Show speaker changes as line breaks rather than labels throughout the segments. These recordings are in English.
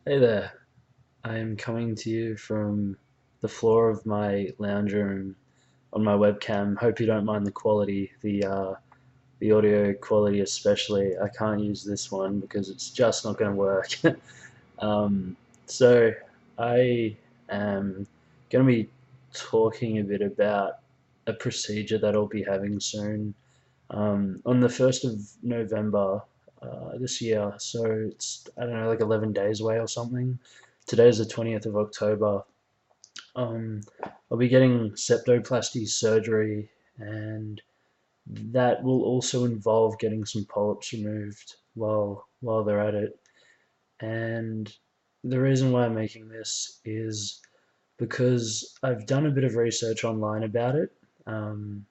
Hey there, I am coming to you from the floor of my lounge room on my webcam. Hope you don't mind the quality, the audio quality especially. I can't use this one because it's just not going to work. um, so I am going to be talking a bit about a procedure that I'll be having soon on the 1st of November this year. So it's, I don't know, like 11 days away or something. Today's the 20th of October. Um, I'll be getting septoplasty surgery, and that will also involve getting some polyps removed while they're at it. And the reason why I'm making this is because I've done a bit of research online about it. Um,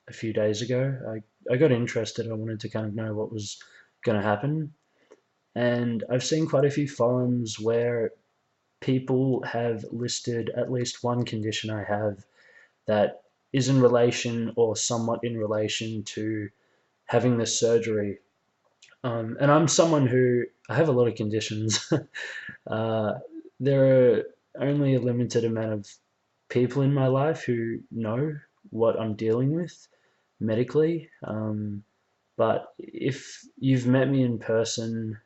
a few days ago. I got interested. I wanted to kind of know what was going to happen. And I've seen quite a few forums where people have listed at least one condition I have that is in relation or somewhat in relation to having this surgery. And I'm someone who I have a lot of conditions. uh, there are only a limited amount of people in my life who know what I'm dealing with medically. But if you've met me in person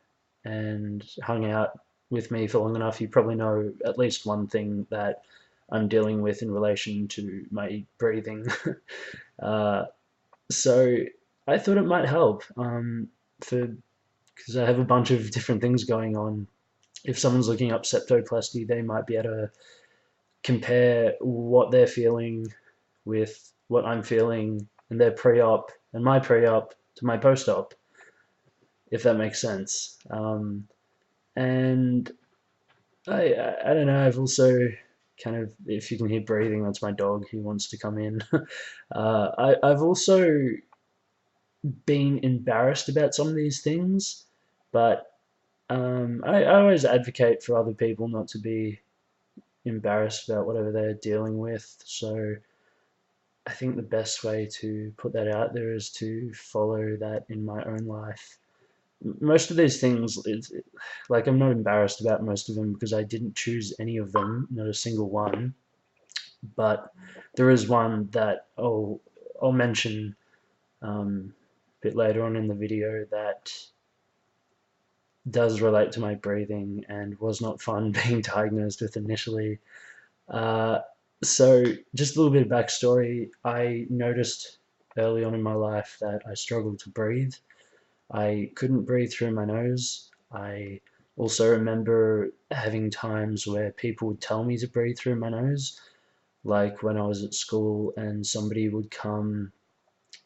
and hung out with me for long enough, you probably know at least one thing that I'm dealing with in relation to my breathing. uh, so I thought it might help for because I have a bunch of different things going on. If someone's looking up septoplasty, they might be able to compare what they're feeling with what I'm feeling and their pre-op and my pre-op to my post-op, if that makes sense. And I don't know. I've also kind of, if you can hear breathing, that's my dog. He wants to come in. I've also been embarrassed about some of these things, but I always advocate for other people not to be embarrassed about whatever they're dealing with. So I think the best way to put that out there is to follow that in my own life. Most of these things, like I'm not embarrassed about most of them because I didn't choose any of them, not a single one. But there is one that I'll mention a bit later on in the video that does relate to my breathing and was not fun being diagnosed with initially. Uh, so just a little bit of backstory. I noticed early on in my life that I struggled to breathe. I couldn't breathe through my nose. I also remember having times where people would tell me to breathe through my nose, like when I was at school and somebody would come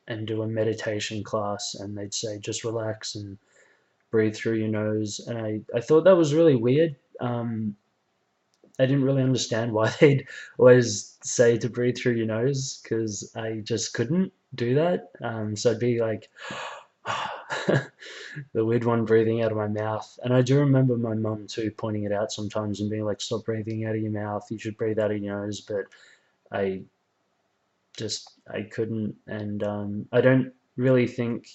and do a meditation class and they'd say, just relax and breathe through your nose. And I thought that was really weird. I didn't really understand why they'd always say to breathe through your nose because I just couldn't do that. So I'd be like, the weird one breathing out of my mouth. And I do remember my mum too pointing it out sometimes and being like, stop breathing out of your mouth. You should breathe out of your nose. But I I couldn't. And I don't really think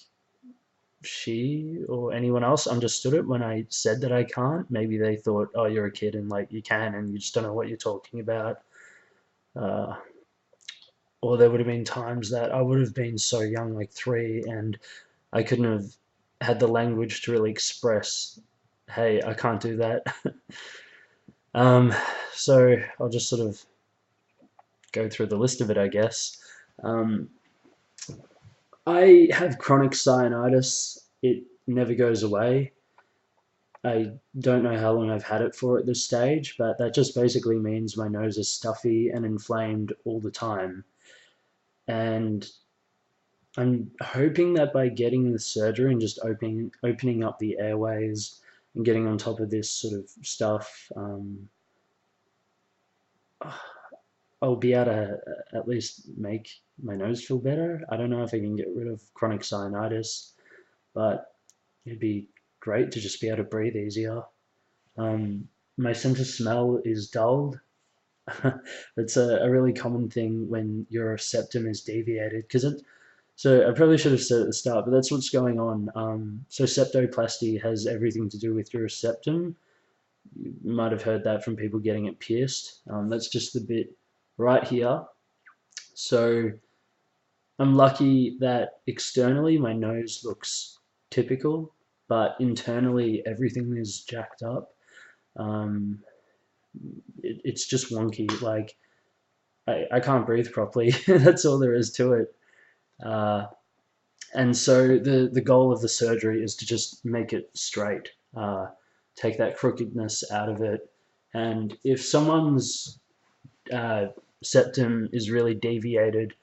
she or anyone else understood it when I said that I can't. Maybe they thought, oh, you're a kid and like you can and you just don't know what you're talking about. Uh, or there would have been times that I would have been so young, like 3, and I couldn't have had the language to really express, hey, I can't do that. um, so I'll just sort of go through the list of it, I guess. Um, I have chronic sinusitis. It never goes away. I don't know how long I've had it for at this stage, but that just basically means my nose is stuffy and inflamed all the time. And I'm hoping that by getting the surgery and just opening up the airways and getting on top of this sort of stuff, I'll be able to at least make my nose feel better. I don't know if I can get rid of chronic sinusitis, but it'd be great to just be able to breathe easier. My sense of smell is dulled. It's a really common thing when your septum is deviated because it. So I probably should have said at the start, but that's what's going on. So septoplasty has everything to do with your septum. You might have heard that from people getting it pierced. That's just the bit right here. So I'm lucky that externally my nose looks typical, but internally everything is jacked up. Um, it's just wonky. Like I can't breathe properly. That's all there is to it. Uh, and so the goal of the surgery is to just make it straight, take that crookedness out of it. And if someone's uh, septum is really deviated,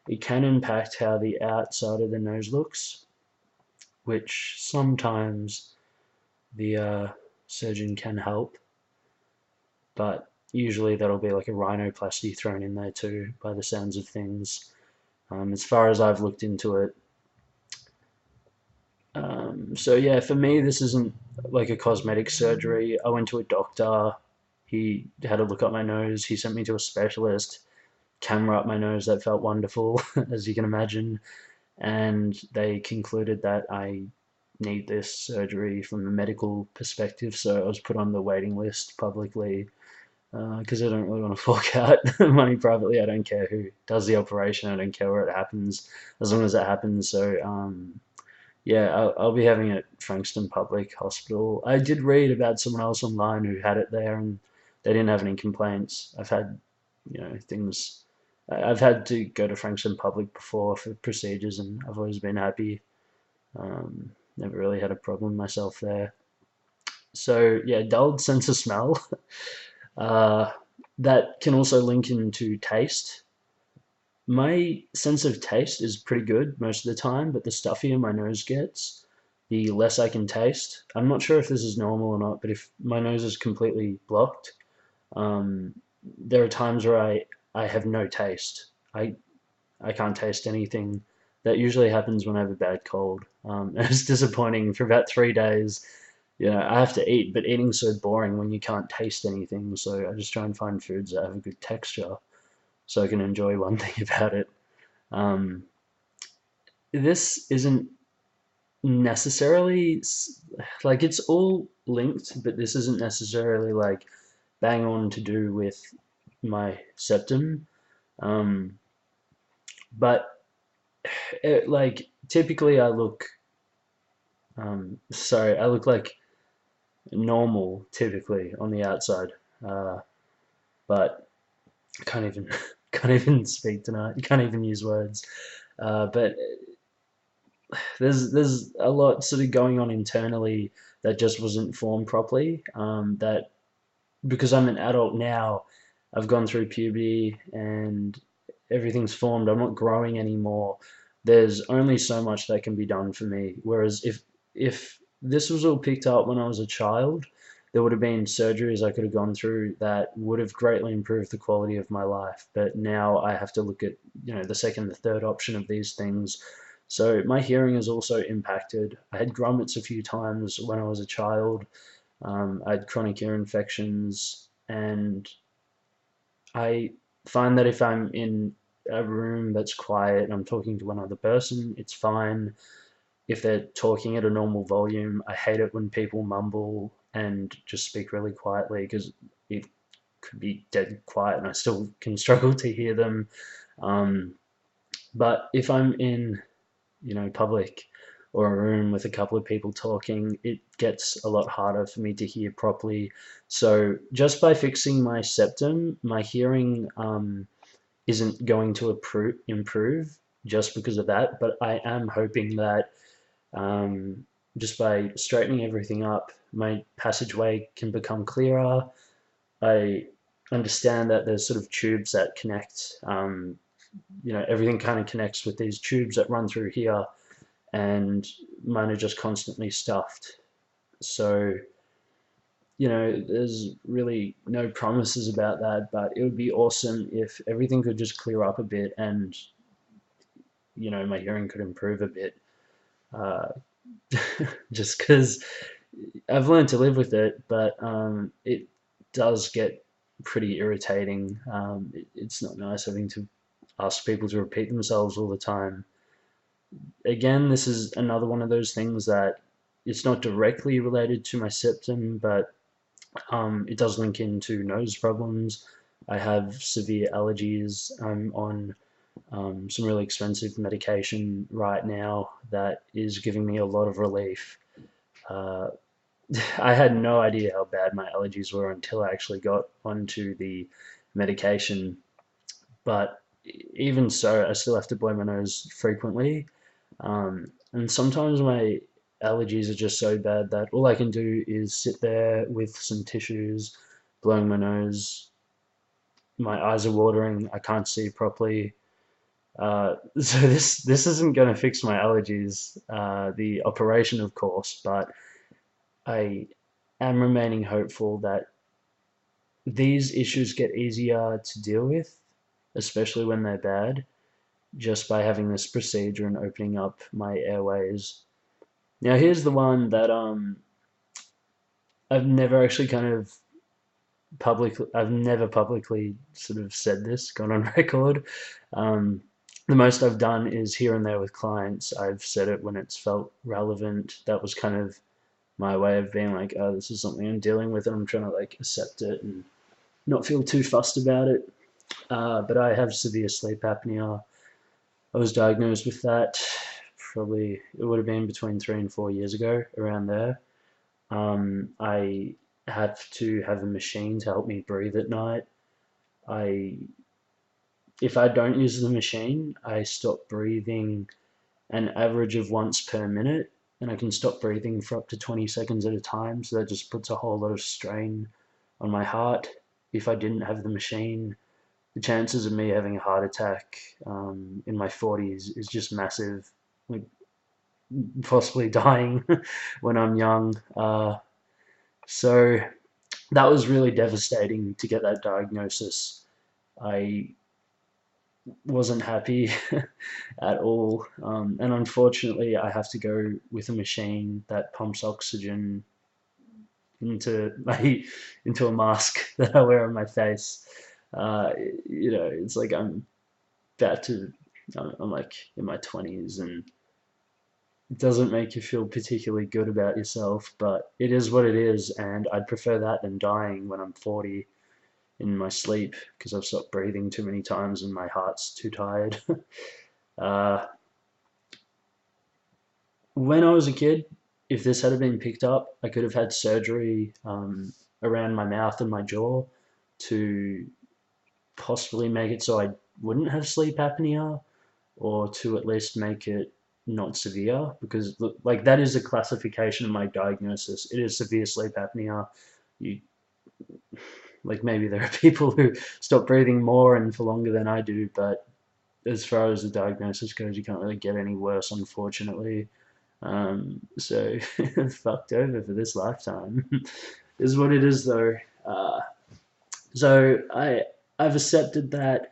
it can impact how the outside of the nose looks, which sometimes the surgeon can help, but usually that'll be like a rhinoplasty thrown in there too, by the sounds of things. As far as I've looked into it. So yeah, for me, this isn't like a cosmetic surgery. I went to a doctor. He had a look at my nose. He sent me to a specialist. Camera up my nose. That felt wonderful, as you can imagine. And they concluded that I need this surgery from a medical perspective. So I was put on the waiting list publicly because I don't really want to fork out money privately. I don't care who does the operation. I don't care where it happens, as long as it happens. So yeah, I'll be having it at Frankston Public Hospital. I did read about someone else online who had it there, and they didn't have any complaints. I've had, things. I've had to go to Frankston Public before for procedures, and I've always been happy. Never really had a problem myself there. So yeah, dulled sense of smell. Uh, that can also link into taste. My sense of taste is pretty good most of the time, but the stuffier my nose gets, the less I can taste. I'm not sure if this is normal or not, but if my nose is completely blocked, um, there are times where I have no taste. I can't taste anything. That usually happens when I have a bad cold. It's disappointing for about 3 days. I have to eat, but eating's so boring when you can't taste anything. So I just try and find foods that have a good texture so I can enjoy one thing about it. Um, this isn't necessarily like it's all linked, but this isn't necessarily like bang on to do with my septum. Um, but like typically I look like normal typically on the outside, but I can't even can't even speak tonight. You can't even use words. But there's a lot sort of going on internally that just wasn't formed properly. That because I'm an adult now, I've gone through puberty and everything's formed. I'm not growing anymore. There's only so much that can be done for me. Whereas if this was all picked up when I was a child, there would have been surgeries I could have gone through that would have greatly improved the quality of my life. But now I have to look at, the second, the third option of these things. So my hearing is also impacted. I had grommets a few times when I was a child. I had chronic ear infections, and I find that if I'm in a room that's quiet and I'm talking to one other person, it's fine. If they're talking at a normal volume, I hate it when people mumble and just speak really quietly because it could be dead quiet and I still can struggle to hear them. Um, but if I'm in, public or a room with a couple of people talking, it gets a lot harder for me to hear properly. So just by fixing my septum, my hearing isn't going to improve just because of that. But I am hoping that um, just by straightening everything up, my passageway can become clearer. I understand that there's sort of tubes that connect. Everything kind of connects with these tubes that run through here, and mine are just constantly stuffed. So, there's really no promises about that, but it would be awesome if everything could just clear up a bit and, my hearing could improve a bit. Uh, just because I've learned to live with it, but it does get pretty irritating. It's not nice having to ask people to repeat themselves all the time. Again, this is another one of those things that it's not directly related to my septum, but It does link into nose problems. I have severe allergies. I'm on some really expensive medication right now that is giving me a lot of relief. Uh, I had no idea how bad my allergies were until I actually got onto the medication. But even so, I still have to blow my nose frequently. And sometimes my allergies are just so bad that all I can do is sit there with some tissues, blowing my nose. My eyes are watering. I can't see properly. So this isn't going to fix my allergies, the operation, of course, but I am remaining hopeful that these issues get easier to deal with, especially when they're bad, just by having this procedure and opening up my airways. Now, here's the one that I've never actually kind of I've never publicly sort of said this, gone on record. Um, the most I've done is here and there with clients. I've said it when it's felt relevant. That was kind of my way of being like, oh, this is something I'm dealing with, and I'm trying to like accept it and not feel too fussed about it. But I have severe sleep apnea. I was diagnosed with that probably, it would have been between 3 and 4 years ago, around there. I have to have a machine to help me breathe at night. I, if I don't use the machine, I stop breathing an average of once per minute, and I can stop breathing for up to 20 seconds at a time. So that just puts a whole lot of strain on my heart. If I didn't have the machine, the chances of me having a heart attack in my 40s is just massive. Like possibly dying when I'm young. So that was really devastating to get that diagnosis. I wasn't happy at all. And unfortunately, I have to go with a machine that pumps oxygen into my into a mask that I wear on my face. Uh, it's like about to. I'm like in my 20s, and it doesn't make you feel particularly good about yourself, but it is what it is, and I'd prefer that than dying when I'm 40 in my sleep because I've stopped breathing too many times and my heart's too tired. uh, when I was a kid, if this had been picked up, I could have had surgery around my mouth and my jaw to possibly make it so I wouldn't have sleep apnea, or to at least make it not severe, because like that is a classification of my diagnosis. It is severe sleep apnea. You like maybe there are people who stop breathing more and for longer than I do, but as far as the diagnosis goes, you can't really get any worse, unfortunately. So fucked over for this lifetime is what it is, though. So I've accepted that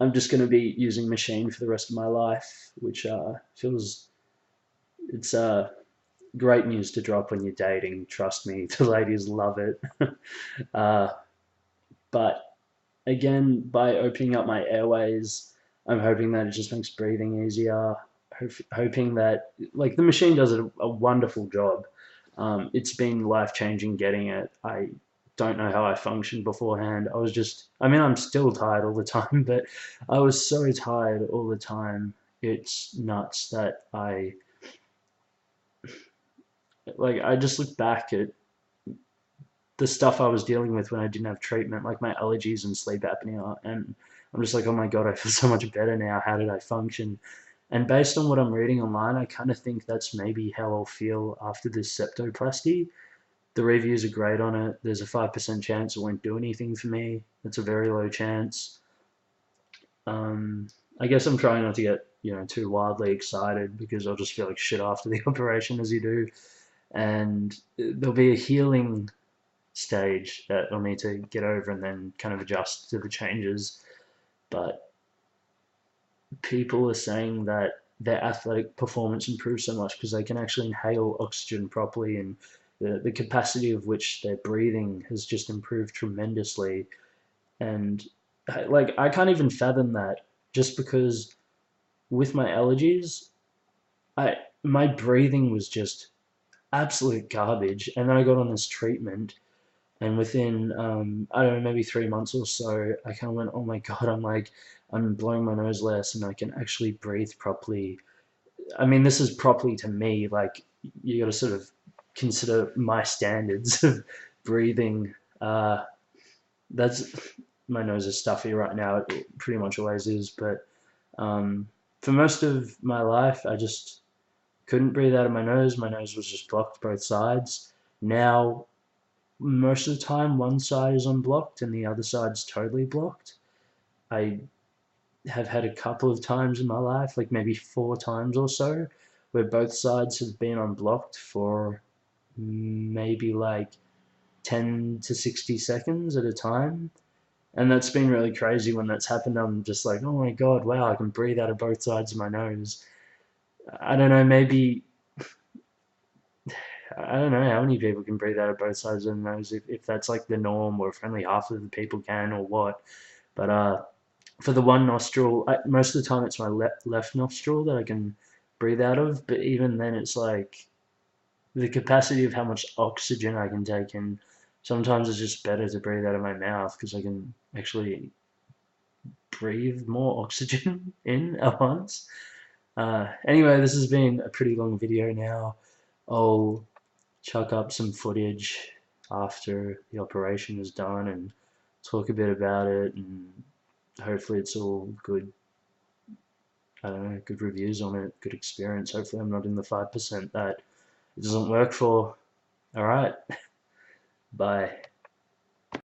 I'm just going to be using machine for the rest of my life, which feels it's great news to drop when you're dating. Trust me, the ladies love it. uh, but again, by opening up my airways, I'm hoping that it just makes breathing easier. Hoping that like the machine does a wonderful job. It's been life changing getting it. I don't know how I functioned beforehand. I mean, I'm still tired all the time, but I was so tired all the time. It's nuts that I just look back at the stuff I was dealing with when I didn't have treatment, like my allergies and sleep apnea, and I'm just like, oh my god, I feel so much better now. How did I function? And based on what I'm reading online, I kind of think that's maybe how I'll feel after this septoplasty. The reviews are great on it. There's a 5% chance it won't do anything for me. That's a very low chance. Um, I guess I'm trying not to get too wildly excited because I'll just feel like shit after the operation, as you do, and there'll be a healing stage that I'll need to get over and then kind of adjust to the changes. But people are saying that their athletic performance improves so much because they can actually inhale oxygen properly, and the capacity of which they're breathing has just improved tremendously. And like I can't even fathom that, just because with my allergies, I my breathing was just absolute garbage. And then I got on this treatment, And within I don't know, maybe 3 months or so, I kind of went, oh my God, I'm blowing my nose less and I can actually breathe properly. I mean, this is properly to me, like you got to sort of consider my standards of breathing. That's My nose is stuffy right now. It pretty much always is, but um, for most of my life, I just couldn't breathe out of my nose. My nose was just blocked both sides. Now, most of the time, one side is unblocked and the other side's totally blocked. I have had a couple of times in my life, like maybe 4 times or so, where both sides have been unblocked for maybe like 10 to 60 seconds at a time. And that's been really crazy when that's happened. I'm just like, oh my God, wow, I can breathe out of both sides of my nose. I don't know, maybe, I don't know how many people can breathe out of both sides of the nose, if that's like the norm or if only half of the people can or what. But for the one nostril, most of the time it's my left nostril that I can breathe out of. But even then, it's like the capacity of how much oxygen I can take in. Sometimes it's just better to breathe out of my mouth because I can actually breathe more oxygen in at once. Anyway, this has been a pretty long video now. I'll chuck up some footage after the operation is done and talk a bit about it, and hopefully it's all good. I don't know, good reviews on it, good experience. Hopefully I'm not in the 5% that it doesn't work for. All right, bye.